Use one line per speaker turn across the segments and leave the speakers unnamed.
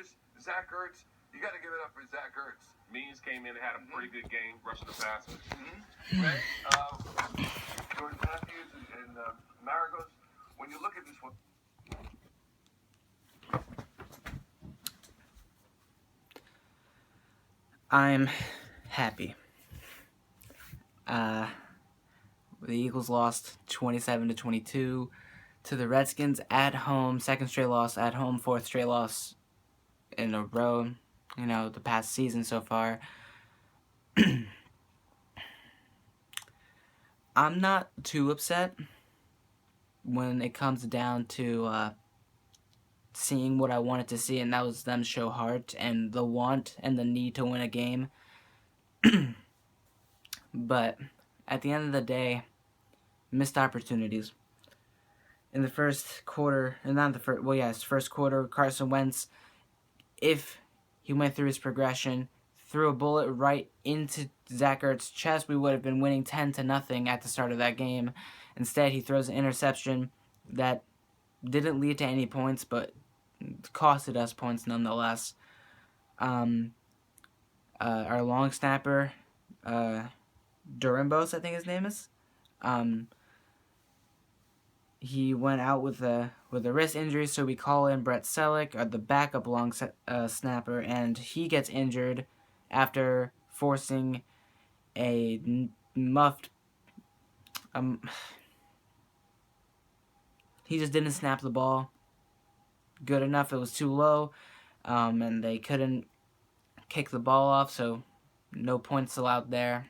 Rodgers, Zach Ertz, you got to give it up for Zach Ertz. Means came in and had a pretty good game, rushing the passer. Right? Jordan Matthews and Maragos, when you look at this one.
I'm happy. The Eagles lost 27-22 to the Redskins at home. Second straight loss at home. Fourth straight loss in a row. The past season so far. I'm not too upset when it comes down to seeing what I wanted to see, and that was them show heart and the want and the need to win a game. But at the end of the day, missed opportunities. In the first quarter, first quarter, Carson Wentz, if he went through his progression, threw a bullet right into Zach Ertz's chest, we would have been winning 10-0 at the start of that game. Instead, he throws an interception that didn't lead to any points, but costed us points nonetheless. Our long snapper, Durimbos, I think his name is, he went out with a wrist injury, so we call in Brett Selleck, the backup long snapper, and he gets injured after forcing a muffed. He just didn't snap the ball good enough. It was too low, and they couldn't kick the ball off, so no points allowed there.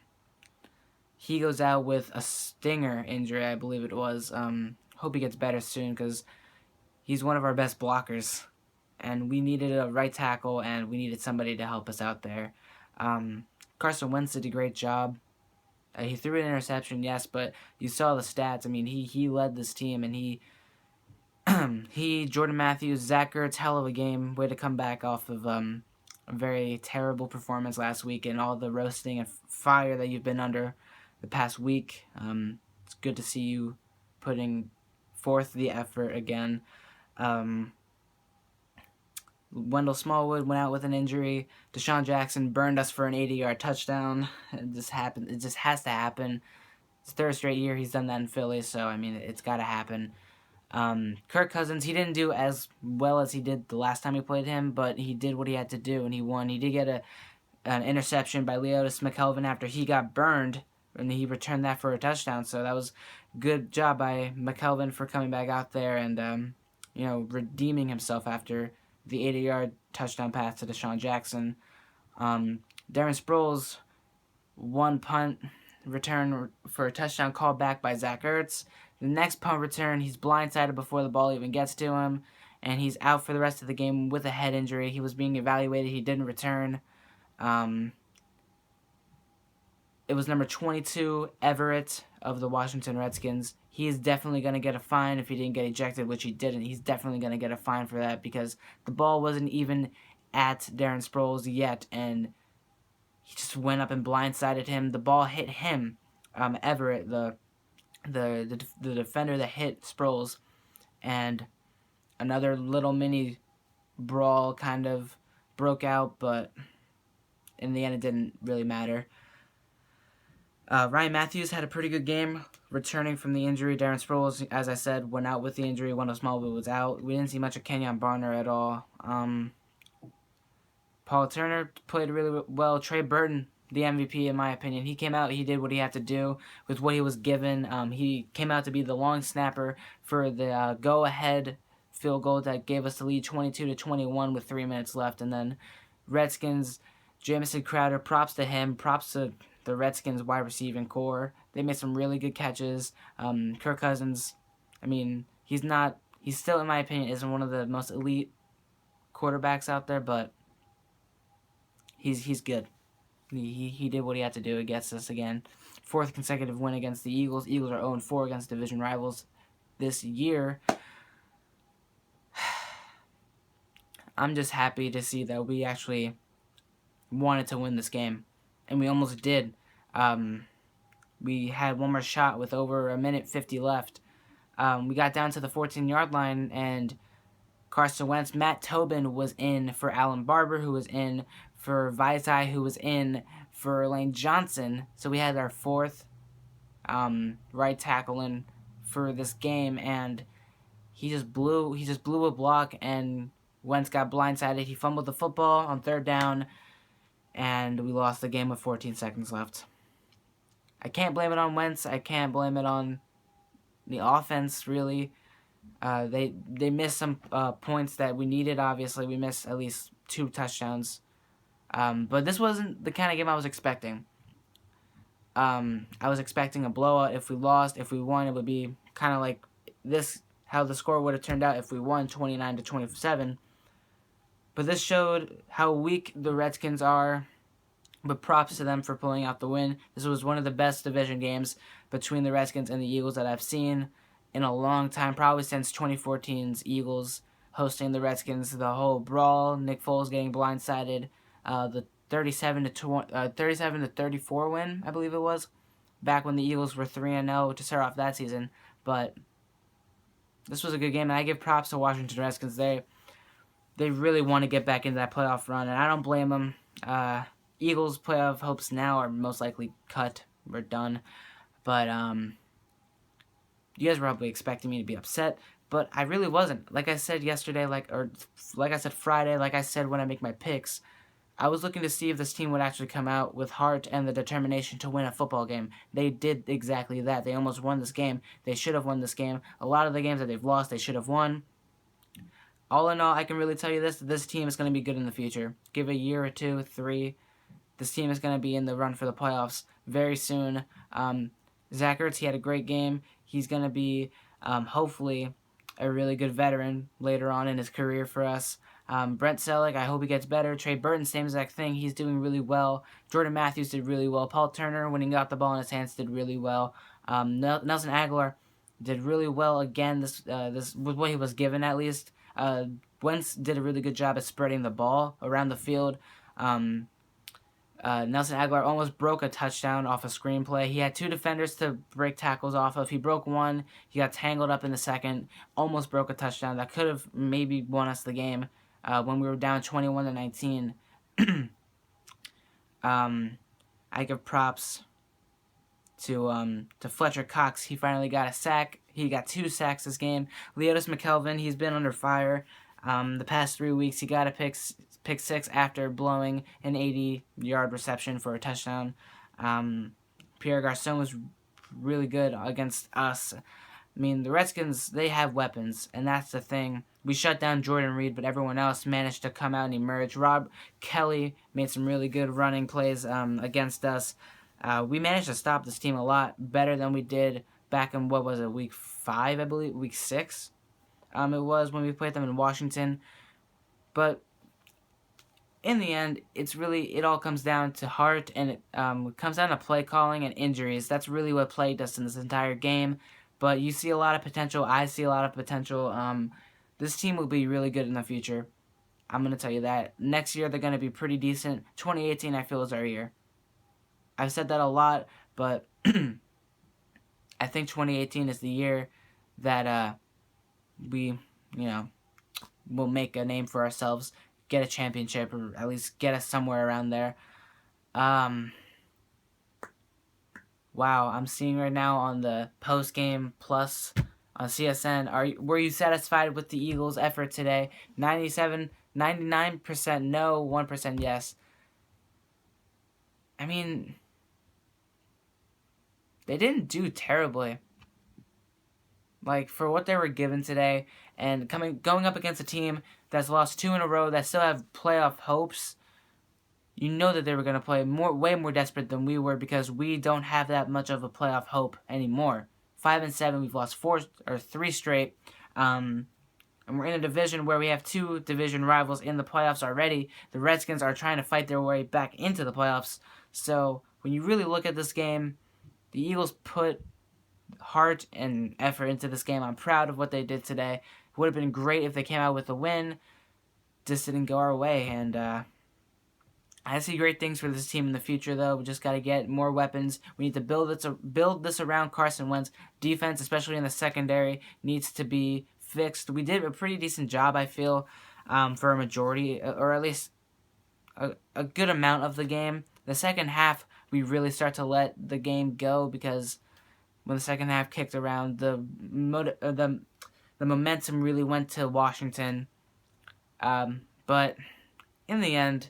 He goes out with a stinger injury, I believe it was. Hope he gets better soon because he's one of our best blockers. And we needed a right tackle, and we needed somebody to help us out there. Carson Wentz did a great job. He threw an interception, yes, but you saw the stats. I mean, he led this team, and Jordan Matthews, Zach Ertz, hell of a game. Way to come back off of a very terrible performance last week and all the roasting and fire that you've been under the past week. It's good to see you putting forth the effort again. Wendell Smallwood went out with an injury. Deshaun Jackson burned us for an 80-yard touchdown. It just happened. It just has to happen. It's the third straight year he's done that in Philly, so I mean it's got to happen. Kirk Cousins, he didn't do as well as he did the last time we played him, but he did what he had to do and he won. He did get an interception by Leotis McKelvin after he got burned, and he returned that for a touchdown. So that was good job by McKelvin for coming back out there and redeeming himself after the 80-yard touchdown pass to Deshaun Jackson. Darren Sproles, one punt return for a touchdown called back by Zach Ertz. The next punt return, he's blindsided before the ball even gets to him, and he's out for the rest of the game with a head injury. He was being evaluated. He didn't return. It was number 22, Everett, of the Washington Redskins. He is definitely going to get a fine if he didn't get ejected, which he didn't. He's definitely going to get a fine for that because the ball wasn't even at Darren Sproles yet, and he just went up and blindsided him. The ball hit him, Everett, the defender that hit Sproles, and another little mini brawl kind of broke out, but in the end it didn't really matter. Ryan Matthews had a pretty good game returning from the injury. Darren Sproles, as I said, went out with the injury. Wendell Smallwood was out. We didn't see much of Kenyon Barner at all. Paul Turner played really well. Trey Burton, the MVP in my opinion. He came out, he did what he had to do with what he was given. He came out to be the long snapper for the go-ahead field goal that gave us the lead 22-21 with 3 minutes left. And then Redskins, Jamison Crowder, props to him, props to the Redskins wide receiving core. They made some really good catches. Kirk Cousins, I mean, he's still, in my opinion, isn't one of the most elite quarterbacks out there, but he's good. He did what he had to do against us again. Fourth consecutive win against the Eagles. Eagles are 0-4 against division rivals this year. I'm just happy to see that we actually wanted to win this game, and we almost did. We had one more shot with over a minute 50 left. We got down to the 14-yard line, and Carson Wentz. Matt Tobin was in for Alan Barber, who was in for Vizai, who was in for Lane Johnson. So we had our fourth right tackle in for this game, and he just blew a block, and Wentz got blindsided. He fumbled the football on third down, and we lost the game with 14 seconds left. I can't blame it on Wentz. I can't blame it on the offense, really. They missed some points that we needed, obviously. We missed at least 2 touchdowns. But this wasn't the kind of game I was expecting. I was expecting a blowout. If we lost, if we won, it would be kind of like this, how the score would have turned out if we won 29-27. But this showed how weak the Redskins are. But props to them for pulling out the win. This was one of the best division games between the Redskins and the Eagles that I've seen in a long time, probably since 2014's Eagles hosting the Redskins. The whole brawl, Nick Foles getting blindsided, the 37-34 win, I believe it was, back when the Eagles were 3-0 to start off that season. But this was a good game, and I give props to Washington Redskins. They really want to get back into that playoff run, and I don't blame them. Eagles' playoff hopes now are most likely cut. We're done. But you guys were probably expecting me to be upset, but I really wasn't. Like I said yesterday, like I said Friday, like I said when I make my picks, I was looking to see if this team would actually come out with heart and the determination to win a football game. They did exactly that. They almost won this game. They should have won this game. A lot of the games that they've lost, they should have won. All in all, I can really tell you this team is going to be good in the future. Give a year or 2, 3. This team is going to be in the run for the playoffs very soon. Zach Ertz, he had a great game. He's going to be, hopefully, a really good veteran later on in his career for us. Brent Selleck, I hope he gets better. Trey Burton, same exact thing. He's doing really well. Jordan Matthews did really well. Paul Turner, when he got the ball in his hands, did really well. Nelson Aguilar did really well again. This with what he was given, at least. Wentz did a really good job at spreading the ball around the field. Nelson Aguilar almost broke a touchdown off a screenplay. He had 2 defenders to break tackles off of. He broke one. He got tangled up in the second. Almost broke a touchdown. That could have maybe won us the game when we were down 21-19. I give props to Fletcher Cox. He finally got a sack. He got 2 sacks this game. Leotis McKelvin, he's been under fire. The past 3 weeks, he got a pick 6 after blowing an 80-yard reception for a touchdown. Pierre Garçon was really good against us. I mean, the Redskins, they have weapons, and that's the thing. We shut down Jordan Reed, but everyone else managed to come out and emerge. Rob Kelly made some really good running plays against us. We managed to stop this team a lot better than we did back in, what was it, week 5, I believe? Week 6? It was when we played them in Washington. But in the end, it all comes down to heart, and it comes down to play calling and injuries. That's really what plagued us in this entire game. But you see a lot of potential. I see a lot of potential. This team will be really good in the future. I'm going to tell you that. Next year, they're going to be pretty decent. 2018, I feel, is our year. I've said that a lot, but I think 2018 is the year that we, will make a name for ourselves, get a championship, or at least get us somewhere around there. Wow, I'm seeing right now on the post-game plus on CSN, were you satisfied with the Eagles' effort today? 99% no, 1% yes. I mean, they didn't do terribly. Like, for what they were given today, and going up against a team that's lost 2 in a row, that still have playoff hopes, you know that they were going to play way more desperate than we were, because we don't have that much of a playoff hope anymore. 5-7, we've lost 3 straight, and we're in a division where we have 2 division rivals in the playoffs already. The Redskins are trying to fight their way back into the playoffs. So when you really look at this game, the Eagles put heart and effort into this game. I'm proud of what they did today. It would have been great if they came out with a win. Just didn't go our way, and I see great things for this team in the future, though. We just got to get more weapons. We need to build this around Carson Wentz. Defense, especially in the secondary, needs to be fixed. We did a pretty decent job, I feel, for a majority, or at least a good amount of the game. The second half, we really start to let the game go because when the second half kicked around, the momentum really went to Washington. But in the end,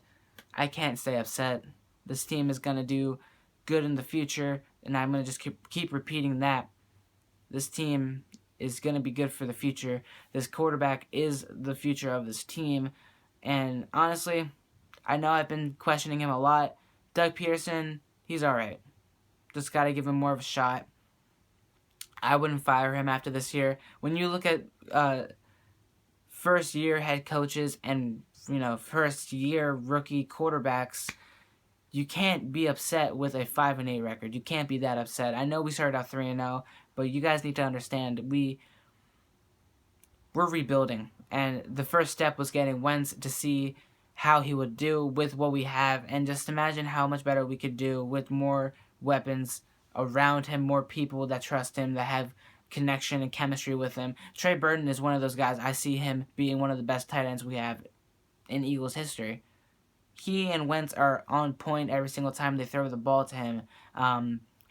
I can't stay upset. This team is going to do good in the future, and I'm going to just keep repeating that. This team is going to be good for the future. This quarterback is the future of this team. And honestly, I know I've been questioning him a lot. Doug Peterson, he's alright. Just got to give him more of a shot. I wouldn't fire him after this year. When you look at first-year head coaches and first-year rookie quarterbacks, you can't be upset with a 5-8 record. You can't be that upset. I know we started out 3-0, but you guys need to understand we're rebuilding, and the first step was getting Wentz to see how he would do with what we have, and just imagine how much better we could do with more weapons around him, more people that trust him, that have connection and chemistry with him. Trey Burton is one of those guys. I see him being one of the best tight ends we have in Eagles history. He and Wentz are on point every single time they throw the ball to him.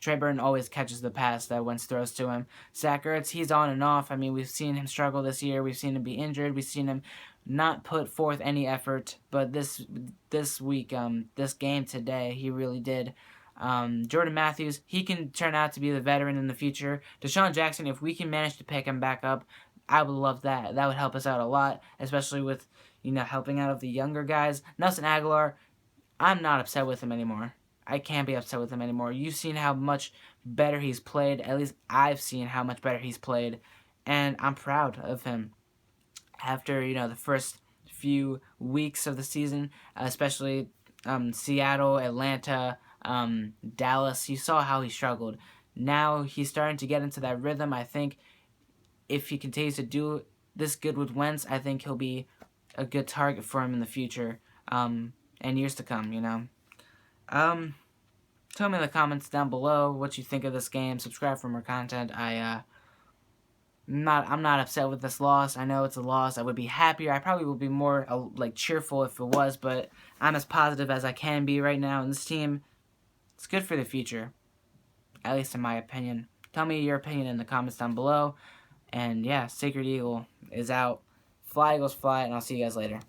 Trey Burton always catches the pass that Wentz throws to him. Zach Ertz, he's on and off. I mean, we've seen him struggle this year. We've seen him be injured. We've seen him not put forth any effort. But this week, this game today, he really did. Jordan Matthews, he can turn out to be the veteran in the future. Deshaun Jackson, if we can manage to pick him back up, I would love that. That would help us out a lot, especially with helping out of the younger guys. Nelson Aguilar, I'm not upset with him anymore. I can't be upset with him anymore. You've seen how much better he's played. At least I've seen how much better he's played. And I'm proud of him. After, the first few weeks of the season, especially Seattle, Atlanta, Dallas, you saw how he struggled. Now he's starting to get into that rhythm. I think if he continues to do this good with Wentz, I think he'll be a good target for him in the future, and years to come, Tell me in the comments down below what you think of this game. Subscribe for more content. I'm not upset with this loss. I know it's a loss. I would be happier. I probably would be more cheerful if it was, but I'm as positive as I can be right now. And this team, it's good for the future, at least in my opinion. Tell me your opinion in the comments down below. And yeah, Sacred Eagle is out. Fly, Eagles, fly, and I'll see you guys later.